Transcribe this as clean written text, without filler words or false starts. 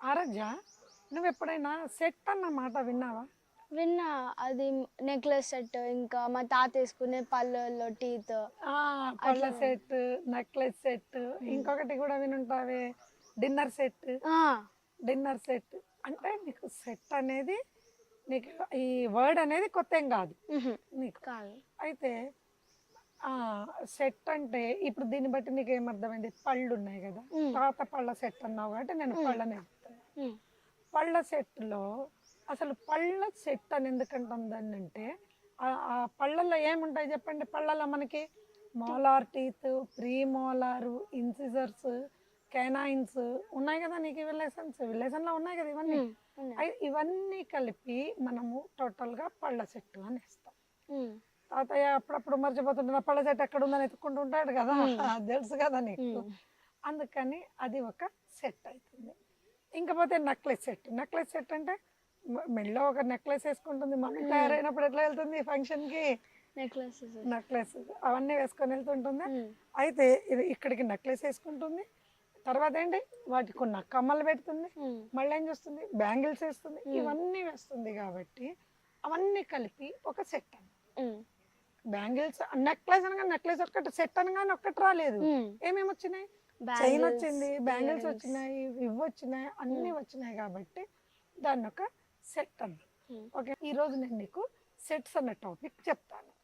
ఆరజ, నువ్వు ఎప్పుడైనా సెట్ అన్న మాట విన్నావా? విన్నా. అది నెక్లెస్ సెట్, ఇంకా మా తాత వేసుకునే పళ్ళల్లో టీత్ ఆ, పళ్ళ అట్లా. సెట్, నెక్లెస్ సెట్, ఇంకొకటి కూడా వినుంటావే, డిన్నర్ సెట్. ఆ, డిన్నర్ సెట్ అంటే నీకు సెట్ అనేది, నీకు ఈ వర్డ్ అనేది కొత్త ఏం కాదు మ్హూ. నీకు. కాదు. అయితే ఆ సెట్ అంటే ఇప్పుడు దీన్ని బట్టి నీకు ఏమర్థమైంది? పళ్ళు ఉన్నాయి కదా, తాత పళ్ళ సెట్ అన్నావు కాబట్టి నేను పళ్ళని చెప్తాను. మ్, పళ్ళ సెట్లో అసలు పళ్ళ సెట్ అని ఎందుకంటాం దాన్ని అంటే, ఆ పళ్ళల్లో ఏముంటాయి చెప్పండి? పళ్ళల్లో మనకి molar teeth, pre molar, incisors, canines ఉన్నాయి కదా. నీకు విలేసన్లో ఉన్నాయి కదా ఇవన్నీ. ఉన్నాయి. ఇవన్నీ కలిపి మనము టోటల్గా పళ్ళ సెట్ అని ఇస్తాం. మ్, తాతయ్య అప్పుడప్పుడు మర్చిపోతుంటే నా పళ్ళ సెట్ ఎక్కడ ఉందని ఎత్తుకుంటూ ఉంటాడు కదా, అది తెలుసు కదా నీకు. అందుకని అది ఒక సెట్ అవుతుంది. ఇంకపోతే నెక్లెస్ సెట్. నెక్లెస్ సెట్ అంటే మెడలో ఒక నెక్లెస్ వేసుకుంటుంది. మమ్మీ తయారైనప్పుడు ఎట్లా వెళ్తుంది ఫంక్షన్కి? నెక్లెసెస్. నెక్లెస్ అవన్నీ వేసుకొని వెళ్తుంటుంది. అయితే ఇది ఇక్కడికి నెక్లెస్ వేసుకుంటుంది, తర్వాత ఏంటి వాటికి కొన్ని కమ్మలు పెడుతుంది, మళ్ళీ ఏం చేస్తుంది బ్యాంగిల్స్ వేస్తుంది, ఇవన్నీ వేస్తుంది. కాబట్టి అవన్నీ కలిపి ఒక సెట్ అని. బ్యాంగిల్స్, నెక్లెస్ అనగా నెక్లెస్ ఒక్కటి, సెట్ అనగానే ఒక్కటి రాలేదు. ఏమేమి వచ్చినాయి? చైన్ వచ్చింది, బ్యాంగిల్స్ వచ్చినాయి, ఇవి వచ్చినాయి, అన్నీ వచ్చినాయి. కాబట్టి దాన్ని ఒక సెట్ అన్న. ఓకే, ఈరోజు నేను నీకు సెట్స్ అన్న టాపిక్ చెప్తాను.